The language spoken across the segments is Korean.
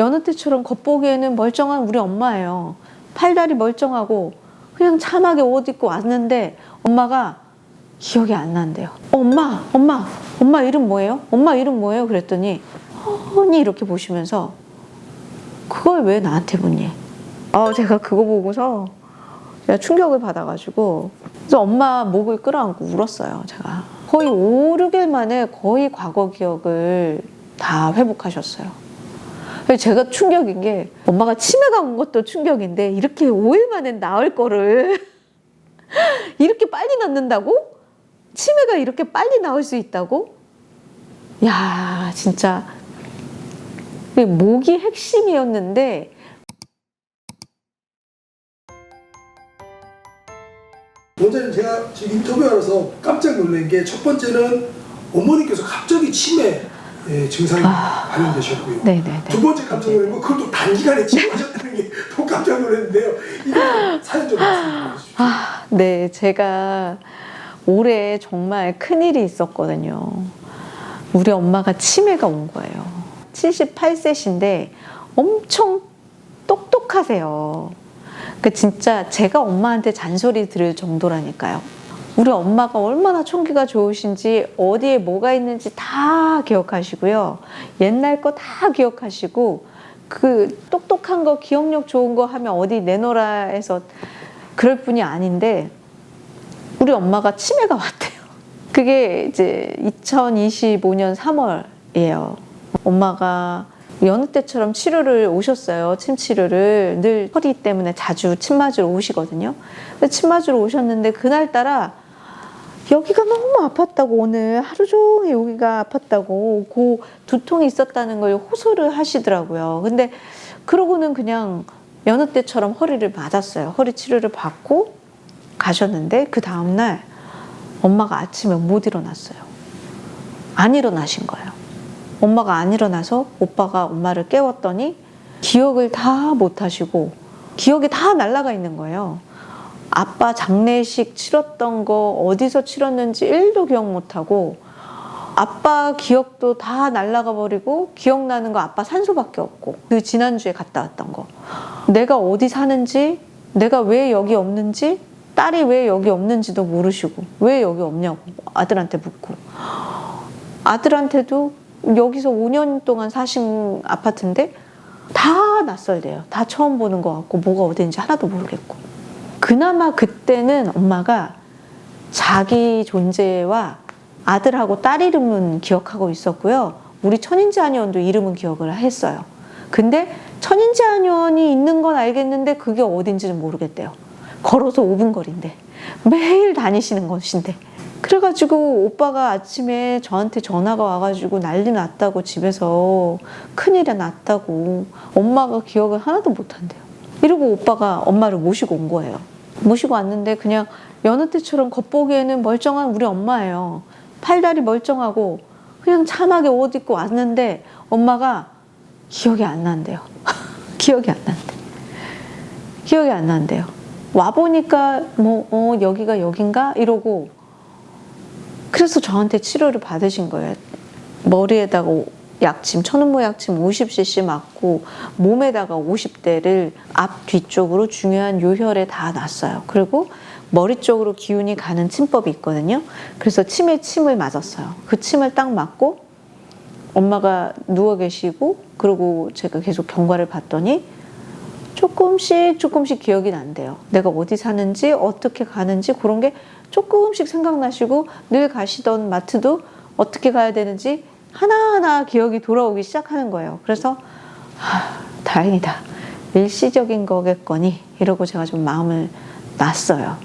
여느 때처럼 겉보기에는 멀쩡한 우리 엄마예요. 팔다리 멀쩡하고 그냥 참하게 옷 입고 왔는데 엄마가 기억이 안 난대요. 엄마 이름 뭐예요? 엄마 이름 뭐예요? 그랬더니 뻔히 이렇게 보시면서 그걸 왜 나한테 묻니? 제가 그거 보고서 제가 충격을 받아가지고 그래서 엄마 목을 끌어안고 울었어요. 제가 거의 5, 6일 만에 거의 과거 기억을 다 회복하셨어요. 제가 충격인 게 엄마가 치매가 온 것도 충격인데 이렇게 5일 만에 나을 거를 이렇게 빨리 낫는다고? 치매가 이렇게 빨리 나을 수 있다고? 야, 진짜 목이 핵심이었는데 원장님, 제가 지금 인터뷰하면서 깜짝 놀란 게 첫 번째는 어머니께서 갑자기 치매 증상이 발현되셨고요. 네네네. 두 번째 깜짝 놀란 건 그것도 단기간에 치료하셨다는 게 더 깜짝 놀랐는데요. 이거 사연 좀 말씀해 주시죠. 네, 제가 올해 정말 큰일이 있었거든요. 우리 엄마가 치매가 온 거예요. 78세신데 엄청 똑똑하세요. 진짜 제가 엄마한테 잔소리 들을 정도라니까요. 우리 엄마가 얼마나 총기가 좋으신지 어디에 뭐가 있는지 다 기억하시고요. 옛날 거 다 기억하시고 그 똑똑한 거 기억력 좋은 거 하면 어디 내놓으라 해서 그럴 뿐이 아닌데 우리 엄마가 치매가 왔대요. 그게 이제 2025년 3월이에요. 엄마가 여느 때처럼 치료를 오셨어요. 침 치료를 늘 허리 때문에 자주 침 맞으러 오시거든요. 근데 침 맞으러 오셨는데 그날따라 여기가 너무 아팠다고 오늘 하루 종일 여기가 아팠다고 그 두통이 있었다는 걸 호소를 하시더라고요. 근데 그러고는 그냥 여느 때처럼 허리를 맞았어요. 허리 치료를 받고 가셨는데 그 다음날 엄마가 아침에 못 일어났어요. 안 일어나신 거예요. 엄마가 안 일어나서 오빠가 엄마를 깨웠더니 기억을 다 못 하시고 기억이 다 날아가 있는 거예요. 아빠 장례식 치렀던 거 어디서 치렀는지 1도 기억 못 하고 아빠 기억도 다 날아가 버리고 기억나는 거 아빠 산소밖에 없고 그 지난주에 갔다 왔던 거 내가 어디 사는지 내가 왜 여기 없는지 딸이 왜 여기 없는지도 모르시고 왜 여기 없냐고 아들한테 묻고 아들한테도 여기서 5년 동안 사신 아파트인데 다 낯설대요. 다 처음 보는 것 같고 뭐가 어딘지 하나도 모르겠고 그나마 그때는 엄마가 자기 존재와 아들하고 딸 이름은 기억하고 있었고요. 우리 천인지 한의원도 이름은 기억을 했어요. 근데 천인지 한의원이 있는 건 알겠는데 그게 어딘지는 모르겠대요. 걸어서 5분 거리인데 매일 다니시는 곳인데 그래가지고 오빠가 아침에 저한테 전화가 와가지고 난리 났다고 집에서 큰일이 났다고 엄마가 기억을 하나도 못한대요. 이러고 오빠가 엄마를 모시고 온 거예요. 모시고 왔는데 그냥 여느 때처럼 겉보기에는 멀쩡한 우리 엄마예요. 팔다리 멀쩡하고 그냥 참하게 옷 입고 왔는데 엄마가 기억이 안 난대요. 기억이 안 난대. 기억이 안 난대요. 와보니까 여기가 여긴가? 이러고 그래서 저한테 치료를 받으신 거예요. 머리에다가 약침, 천은무 약침 50cc 맞고 몸에다가 50대를 앞 뒤쪽으로 중요한 요혈에 다 놨어요. 그리고 머리 쪽으로 기운이 가는 침법이 있거든요. 그래서 침에 침을 맞았어요. 그 침을 딱 맞고 엄마가 누워 계시고 그리고 제가 계속 경과를 봤더니 조금씩 기억이 난대요. 내가 어디 사는지 어떻게 가는지 그런 게 조금씩 생각나시고 늘 가시던 마트도 어떻게 가야 되는지 하나하나 기억이 돌아오기 시작하는 거예요. 그래서 다행이다. 일시적인 거겠거니 이러고 제가 좀 마음을 놨어요.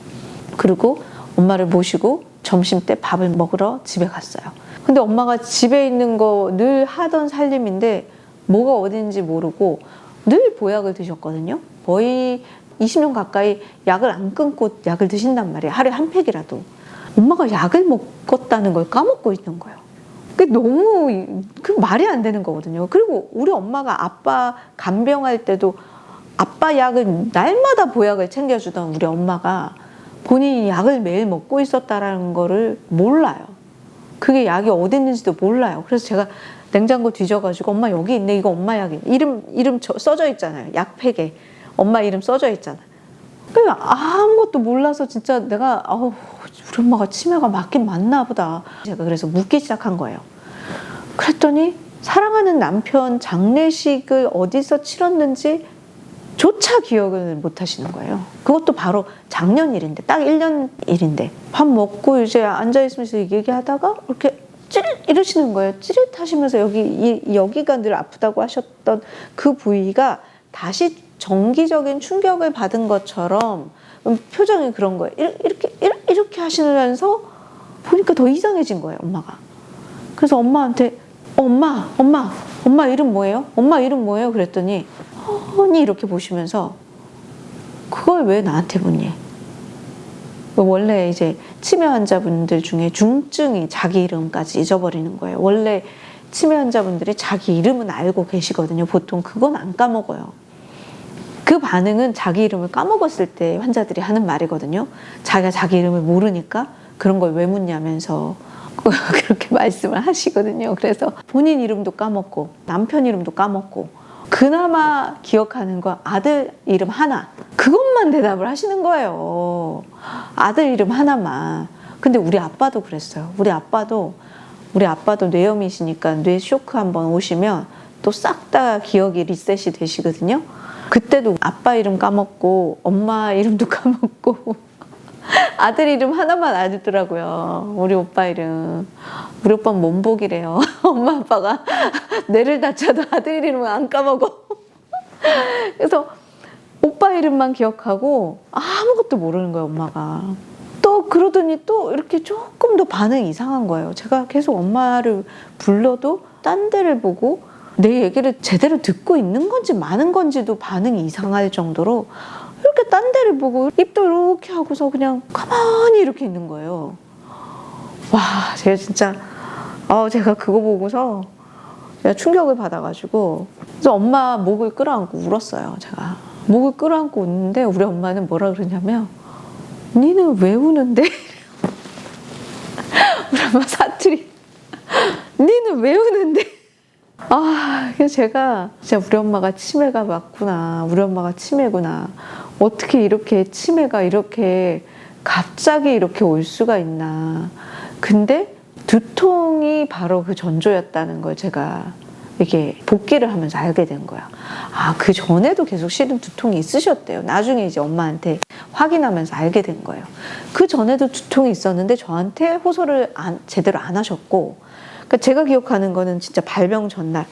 그리고 엄마를 모시고 점심때 밥을 먹으러 집에 갔어요. 근데 엄마가 집에 있는 거 늘 하던 살림인데 뭐가 어딘지 모르고 늘 보약을 드셨거든요. 거의 20년 가까이 약을 안 끊고 약을 드신단 말이에요. 하루에 한 팩이라도. 엄마가 약을 먹었다는 걸 까먹고 있는 거예요. 그게 너무 말이 안 되는 거거든요. 그리고 우리 엄마가 아빠 간병할 때도 아빠 약을 날마다 보약을 챙겨주던 우리 엄마가 본인이 약을 매일 먹고 있었다라는 거를 몰라요. 그게 약이 어디 있는지도 몰라요. 그래서 제가 냉장고 뒤져가지고 엄마 여기 있네. 이거 엄마 약이 이름 써져 있잖아요. 약팩에 엄마 이름 써져 있잖아. 그냥 아무것도 몰라서 진짜 내가 우리 엄마가 치매가 맞긴 맞나 보다. 제가 그래서 묻기 시작한 거예요. 그랬더니 사랑하는 남편 장례식을 어디서 치렀는지 조차 기억을 못 하시는 거예요. 그것도 바로 작년 일인데, 딱 1년 일인데. 밥 먹고 이제 앉아있으면서 얘기하다가 이렇게 이러시는 거예요. 찌릿하시면서 여기가 늘 아프다고 하셨던 그 부위가 다시 정기적인 충격을 받은 것처럼 표정이 그런 거예요. 이렇게 하시면서 보니까 더 이상해진 거예요, 엄마가. 그래서 엄마한테 엄마 이름 뭐예요? 엄마 이름 뭐예요? 그랬더니 뻔히 이렇게 보시면서 그걸 왜 나한테 묻니? 원래 이제 치매 환자분들 중에 중증이 자기 이름까지 잊어버리는 거예요. 원래 치매 환자분들이 자기 이름은 알고 계시거든요. 보통 그건 안 까먹어요. 그 반응은 자기 이름을 까먹었을 때 환자들이 하는 말이거든요. 자기가 자기 이름을 모르니까 그런 걸 왜 묻냐면서 그렇게 말씀을 하시거든요. 그래서 본인 이름도 까먹고 남편 이름도 까먹고 그나마 기억하는 건 아들 이름 하나, 그것만 대답을 하시는 거예요. 아들 이름 하나만. 근데 우리 아빠도 그랬어요. 우리 아빠도 뇌염이시니까 뇌 쇼크 한번 오시면 또 싹 다 기억이 리셋이 되시거든요. 그때도 아빠 이름 까먹고 엄마 이름도 까먹고 아들 이름 하나만 알더라고요. 우리 오빠 이름. 우리 오빠는 몸복이래요. 엄마 아빠가 뇌를 다쳐도 아들 이름은 안 까먹어. 그래서 오빠 이름만 기억하고 아무것도 모르는 거예요, 엄마가. 또 그러더니 또 이렇게 조금 더 반응이 이상한 거예요. 제가 계속 엄마를 불러도 딴 데를 보고 내 얘기를 제대로 듣고 있는 건지 마는 건지도 반응이 이상할 정도로 이렇게 딴 데를 보고 입도 이렇게 하고서 그냥 가만히 이렇게 있는 거예요. 와, 제가 진짜 제가 그거 보고서 제가 충격을 받아가지고 그래서 엄마 목을 끌어안고 울었어요. 제가 목을 끌어안고 웃는데 우리 엄마는 뭐라 그러냐면 니는 왜 우는데? 우리 엄마 사투리 니는 왜 우는데? 그래서 제가 진짜 우리 엄마가 치매가 맞구나. 우리 엄마가 치매구나. 어떻게 이렇게 치매가 이렇게 갑자기 이렇게 올 수가 있나. 근데 두통이 바로 그 전조였다는 걸 제가 이게 복기를 하면서 알게 된 거야. 그 전에도 계속 실은 두통이 있으셨대요. 나중에 이제 엄마한테 확인하면서 알게 된 거예요. 그 전에도 두통이 있었는데 저한테 호소를 제대로 안 하셨고, 그러니까 제가 기억하는 거는 진짜 발병 전날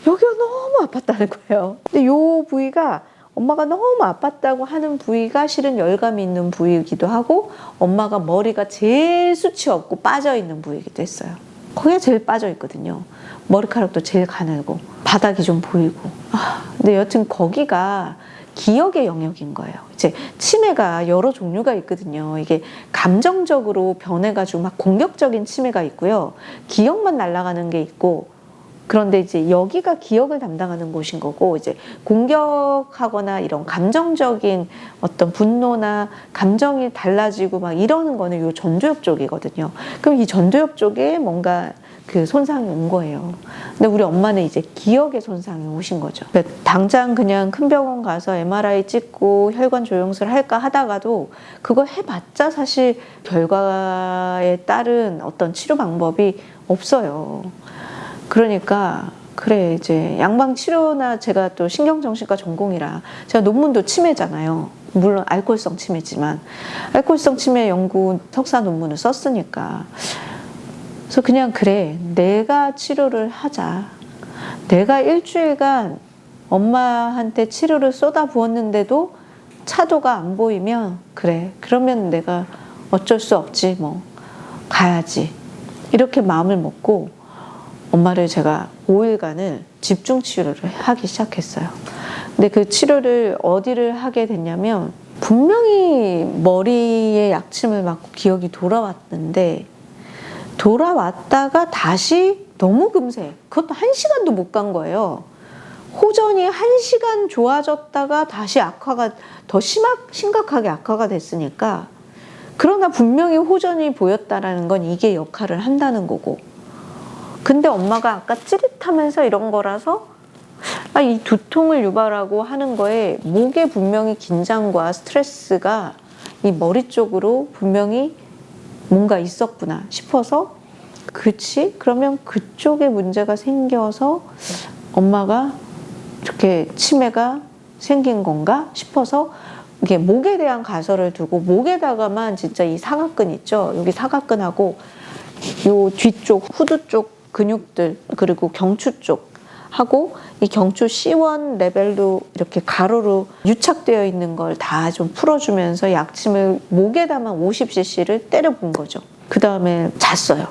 여기가 너무 아팠다는 거예요. 근데 요 부위가 엄마가 너무 아팠다고 하는 부위가 실은 열감이 있는 부위이기도 하고 엄마가 머리가 제일 수치 없고 빠져있는 부위이기도 했어요. 거기가 제일 빠져있거든요. 머리카락도 제일 가늘고 바닥이 좀 보이고. 근데 여튼 거기가 기억의 영역인 거예요. 이제 치매가 여러 종류가 있거든요. 이게 감정적으로 변해가지고 막 공격적인 치매가 있고요. 기억만 날아가는 게 있고, 그런데 이제 여기가 기억을 담당하는 곳인 거고, 이제 공격하거나 이런 감정적인 어떤 분노나 감정이 달라지고 막 이러는 거는 요 전두엽 쪽이거든요. 그럼 이 전두엽 쪽에 뭔가 그 손상이 온 거예요. 근데 우리 엄마는 이제 기억의 손상이 오신 거죠. 그러니까 당장 그냥 큰 병원 가서 MRI 찍고 혈관 조영술 할까 하다가도 그거 해봤자 사실 결과에 따른 어떤 치료 방법이 없어요. 그러니까 그래 이제 양방 치료나 제가 또 신경정신과 전공이라 제가 논문도 치매잖아요. 물론 알코올성 치매지만 알코올성 치매 연구 석사 논문을 썼으니까. 그래서 그냥 그래 내가 치료를 하자. 내가 일주일간 엄마한테 치료를 쏟아부었는데도 차도가 안 보이면 그래 그러면 내가 어쩔 수 없지 뭐 가야지 이렇게 마음을 먹고 엄마를 제가 5일간을 집중 치료를 하기 시작했어요. 근데 그 치료를 어디를 하게 됐냐면 분명히 머리에 약침을 맞고 기억이 돌아왔는데 돌아왔다가 다시 너무 금세 그것도 1시간도 못 간 거예요. 호전이 1시간 좋아졌다가 다시 악화가 더 심각하게 악화가 됐으니까 그러나 분명히 호전이 보였다라는 건 이게 역할을 한다는 거고 근데 엄마가 아까 찌릿하면서 이런 거라서 이 두통을 유발하고 하는 거에 목에 분명히 긴장과 스트레스가 이 머리 쪽으로 분명히 뭔가 있었구나 싶어서 그치? 그러면 그쪽에 문제가 생겨서 엄마가 이렇게 치매가 생긴 건가 싶어서 이게 목에 대한 가설을 두고 목에다가만 진짜 이 사각근 있죠? 여기 사각근하고 요 뒤쪽 후두 쪽 근육들 그리고 경추 쪽 하고 이 경추 C1 레벨로 이렇게 가로로 유착되어 있는 걸 다 좀 풀어주면서 약침을 목에다만 50cc를 때려본 거죠. 그 다음에 잤어요.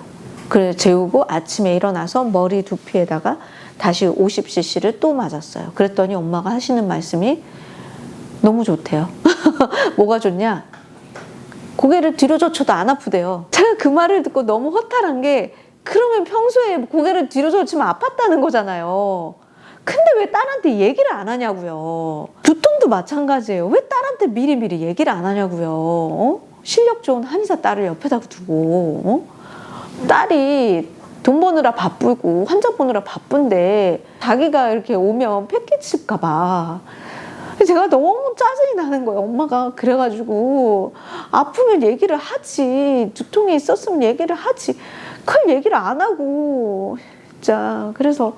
그래 재우고 아침에 일어나서 머리 두피에다가 다시 50cc를 또 맞았어요. 그랬더니 엄마가 하시는 말씀이 너무 좋대요. 뭐가 좋냐? 고개를 뒤로 젖혀도 안 아프대요. 제가 그 말을 듣고 너무 허탈한 게 그러면 평소에 고개를 뒤로 젖히면 아팠다는 거잖아요. 근데 왜 딸한테 얘기를 안 하냐고요. 두통도 마찬가지예요. 왜 딸한테 미리미리 얘기를 안 하냐고요. 실력 좋은 한의사 딸을 옆에다 두고 딸이 돈 버느라 바쁘고 환자 보느라 바쁜데 자기가 이렇게 오면 패키칠까 봐 제가 너무 짜증이 나는 거예요. 엄마가 그래가지고 아프면 얘기를 하지, 두통이 있었으면 얘기를 하지, 그걸 얘기를 안 하고 진짜. 그래서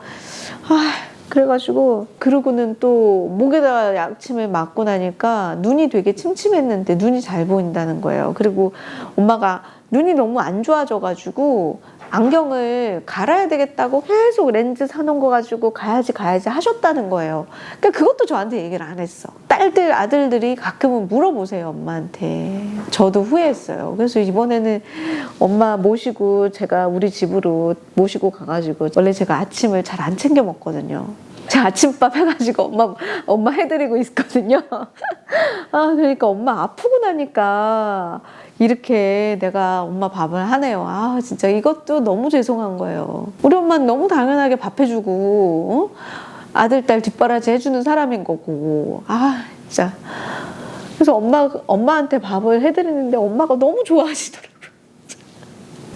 그래가지고 그러고는 또 목에다 약침을 맞고 나니까 눈이 되게 침침했는데 눈이 잘 보인다는 거예요. 그리고 엄마가 눈이 너무 안 좋아져가지고 안경을 갈아야 되겠다고 계속 렌즈 사놓은 거 가지고 가야지 하셨다는 거예요. 그러니까 그것도 저한테 얘기를 안 했어. 딸들 아들들이 가끔은 물어보세요, 엄마한테. 저도 후회했어요. 그래서 이번에는 엄마 모시고 제가 우리 집으로 모시고 가가지고 원래 제가 아침을 잘 안 챙겨 먹거든요. 제가 아침밥 해가지고 엄마 해드리고 있거든요. 그러니까 엄마 아프고 나니까 이렇게 내가 엄마 밥을 하네요. 진짜 이것도 너무 죄송한 거예요. 우리 엄마는 너무 당연하게 밥 해주고 아들, 딸 뒷바라지 해주는 사람인 거고 진짜. 그래서 엄마한테 밥을 해드리는데 엄마가 너무 좋아하시더라고요.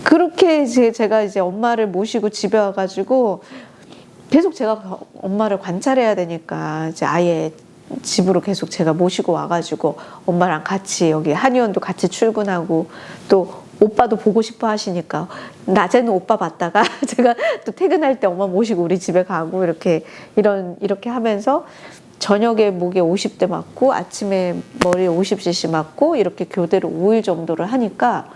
그렇게 제가 이제 엄마를 모시고 집에 와가지고 계속 제가 엄마를 관찰해야 되니까 이제 아예 집으로 계속 제가 모시고 와가지고 엄마랑 같이 여기 한의원도 같이 출근하고 또 오빠도 보고 싶어 하시니까 낮에는 오빠 봤다가 제가 또 퇴근할 때 엄마 모시고 우리 집에 가고 이렇게 하면서 저녁에 목에 50대 맞고 아침에 머리에 50cc 맞고 이렇게 교대로 5일 정도를 하니까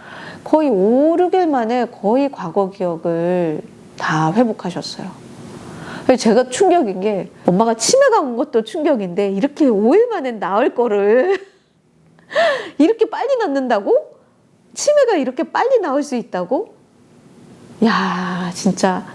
거의 5, 6일 만에 거의 과거 기억을 다 회복하셨어요. 제가 충격인 게 엄마가 치매가 온 것도 충격인데 이렇게 5일 만에 나을 거를 이렇게 빨리 낫는다고? 치매가 이렇게 빨리 나을 수 있다고? 야, 진짜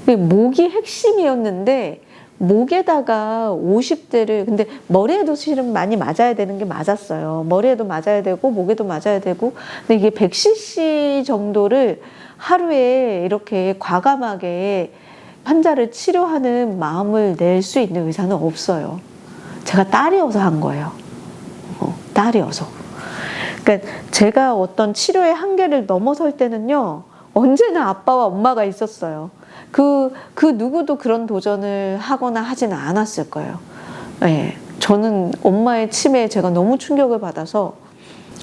목이 핵심이었는데 목에다가 50대를 근데 머리에도 실은 많이 맞아야 되는 게 맞았어요. 머리에도 맞아야 되고 목에도 맞아야 되고 근데 이게 100cc 정도를 하루에 이렇게 과감하게 환자를 치료하는 마음을 낼 수 있는 의사는 없어요. 제가 딸이어서 한 거예요. 딸이어서. 그러니까 제가 어떤 치료의 한계를 넘어설 때는요, 언제나 아빠와 엄마가 있었어요. 그 누구도 그런 도전을 하거나 하지는 않았을 거예요. 네, 저는 엄마의 치매에 제가 너무 충격을 받아서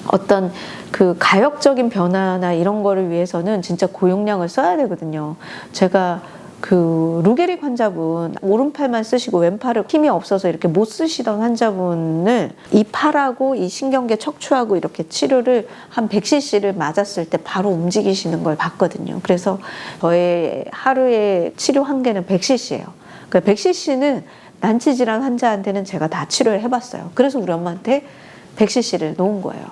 어떤 그 가역적인 변화나 이런 거를 위해서는 진짜 고용량을 써야 되거든요. 제가 그 루게릭 환자분 오른팔만 쓰시고 왼팔을 힘이 없어서 이렇게 못 쓰시던 환자분을 이 팔하고 이 신경계 척추하고 이렇게 치료를 한 100cc를 맞았을 때 바로 움직이시는 걸 봤거든요. 그래서 저의 하루의 치료 한계는 100cc예요. 그 100cc는 난치질환 환자한테는 제가 다 치료를 해봤어요. 그래서 우리 엄마한테 100cc를 놓은 거예요.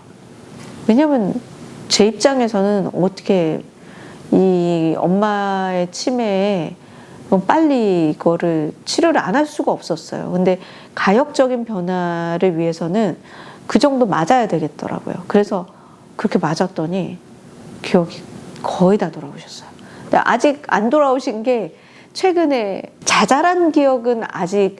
왜냐면 제 입장에서는 어떻게 이 엄마의 치매에 빨리 이거를 치료를 안 할 수가 없었어요. 근데 가역적인 변화를 위해서는 그 정도 맞아야 되겠더라고요. 그래서 그렇게 맞았더니 기억이 거의 다 돌아오셨어요. 근데 아직 안 돌아오신 게 최근에 자잘한 기억은 아직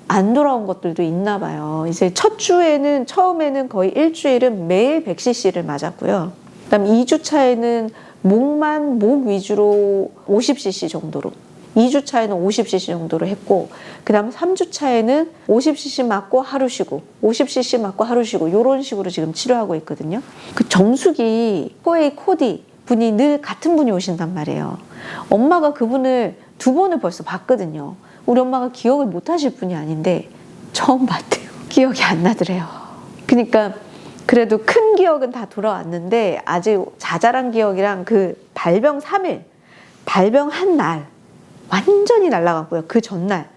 안 돌아온 것들도 있나 봐요. 이제 첫 주에는 처음에는 거의 일주일은 매일 100cc를 맞았고요. 그다음 2주 차에는 목 위주로 50cc 정도로 2주 차에는 50cc 정도로 했고 그 다음 3주 차에는 50cc 맞고 하루 쉬고 50cc 맞고 하루 쉬고 이런 식으로 지금 치료하고 있거든요. 그 정수기 코에이 코디 분이 늘 같은 분이 오신단 말이에요. 엄마가 그분을 2번을 벌써 봤거든요. 우리 엄마가 기억을 못 하실 분이 아닌데 처음 봤대요. 기억이 안 나더래요. 그러니까 그래도 큰 기억은 다 돌아왔는데 아직 자잘한 기억이랑 그 발병 3일, 발병 한 날 완전히 날아갔고요. 그 전날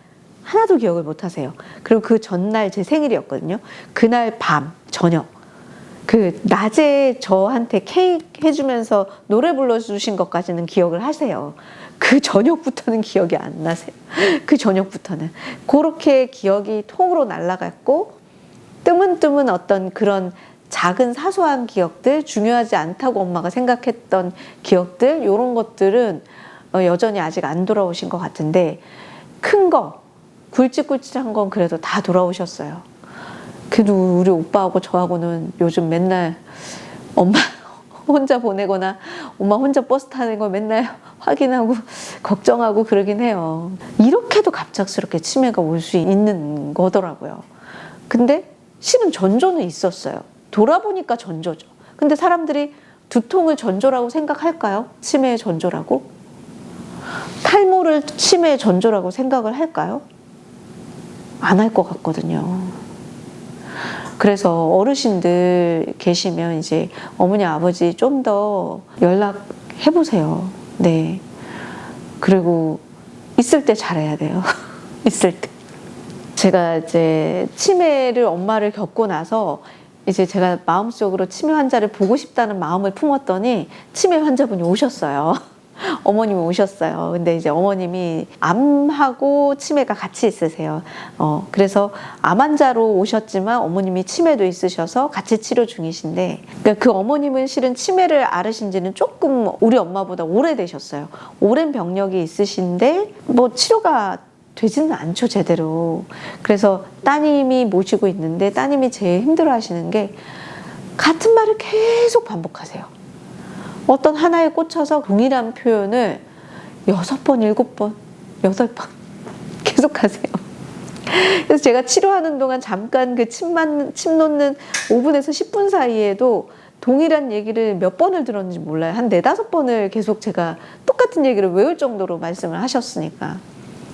하나도 기억을 못 하세요. 그리고 그 전날 제 생일이었거든요. 그날 밤, 저녁. 그 낮에 저한테 케이크 해주면서 노래 불러주신 것까지는 기억을 하세요. 그 저녁부터는 기억이 안 나세요. 그 저녁부터는. 그렇게 기억이 통으로 날아갔고 뜨문뜨문 어떤 그런 작은 사소한 기억들, 중요하지 않다고 엄마가 생각했던 기억들, 이런 것들은 여전히 아직 안 돌아오신 것 같은데 큰 거, 굵직굵직한 건 그래도 다 돌아오셨어요. 그래도 우리 오빠하고 저하고는 요즘 맨날 엄마 혼자 보내거나 엄마 혼자 버스 타는 걸 맨날 확인하고 걱정하고 그러긴 해요. 이렇게도 갑작스럽게 치매가 올 수 있는 거더라고요. 근데 실은 전조는 있었어요. 돌아보니까 전조죠. 근데 사람들이 두통을 전조라고 생각할까요? 치매의 전조라고? 탈모를 치매의 전조라고 생각을 할까요? 안 할 것 같거든요. 그래서 어르신들 계시면 이제 어머니 아버지 좀 더 연락해 보세요. 네. 그리고 있을 때 잘해야 돼요. 있을 때. 제가 이제 치매를 엄마를 겪고 나서 이제 제가 마음속으로 치매 환자를 보고 싶다는 마음을 품었더니 치매 환자분이 오셨어요. 어머님이 오셨어요. 근데 이제 어머님이 암하고 치매가 같이 있으세요. 그래서 암 환자로 오셨지만 어머님이 치매도 있으셔서 같이 치료 중이신데, 그러니까 그 어머님은 실은 치매를 앓으신 지는 조금 우리 엄마보다 오래되셨어요. 오랜 병력이 있으신데 뭐 치료가 되지는 않죠, 제대로. 그래서 따님이 모시고 있는데 따님이 제일 힘들어 하시는 게 같은 말을 계속 반복하세요. 어떤 하나에 꽂혀서 동일한 표현을 6번, 7번, 8번 계속 하세요. 그래서 제가 치료하는 동안 잠깐 그 침 놓는 5분에서 10분 사이에도 동일한 얘기를 몇 번을 들었는지 몰라요. 한 4-5번을 계속 제가 똑같은 얘기를 외울 정도로 말씀을 하셨으니까.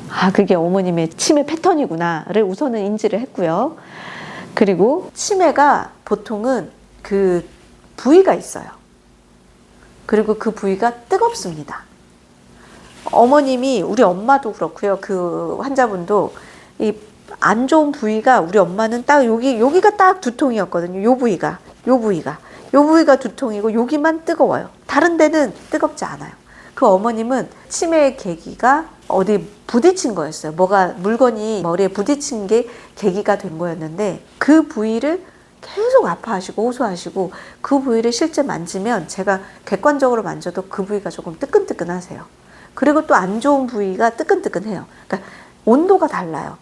아, 그게 어머님의 치매 패턴이구나를 우선은 인지를 했고요. 그리고 치매가 보통은 그 부위가 있어요. 그리고 그 부위가 뜨겁습니다. 어머님이, 우리 엄마도 그렇고요. 그 환자분도 이 안 좋은 부위가, 우리 엄마는 딱 여기가 딱 두통이었거든요. 요 부위가 두통이고 여기만 뜨거워요. 다른 데는 뜨겁지 않아요. 그 어머님은 치매의 계기가 어디 부딪힌 거였어요. 물건이 머리에 부딪힌 게 계기가 된 거였는데 그 부위를 계속 아파하시고 호소하시고, 그 부위를 실제 만지면 제가 객관적으로 만져도 그 부위가 조금 뜨끈뜨끈하세요. 그리고 또 안 좋은 부위가 뜨끈뜨끈해요. 그러니까 온도가 달라요.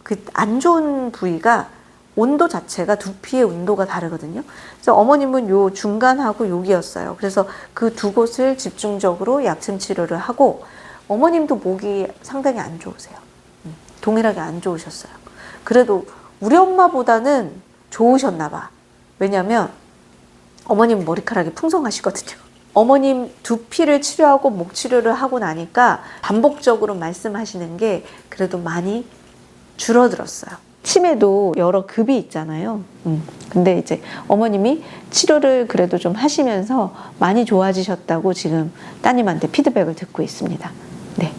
그 안 좋은 부위가 온도 자체가 두피의 온도가 다르거든요. 그래서 어머님은 요 중간하고 여기였어요. 그래서 그 두 곳을 집중적으로 약침 치료를 하고, 어머님도 목이 상당히 안 좋으세요. 동일하게 안 좋으셨어요. 그래도 우리 엄마보다는 좋으셨나 봐. 왜냐면 어머님 머리카락이 풍성하시거든요. 어머님 두피를 치료하고 목 치료를 하고 나니까 반복적으로 말씀하시는 게 그래도 많이 줄어들었어요. 치매도 여러 급이 있잖아요. 근데 이제 어머님이 치료를 그래도 좀 하시면서 많이 좋아지셨다고 지금 따님한테 피드백을 듣고 있습니다. 네.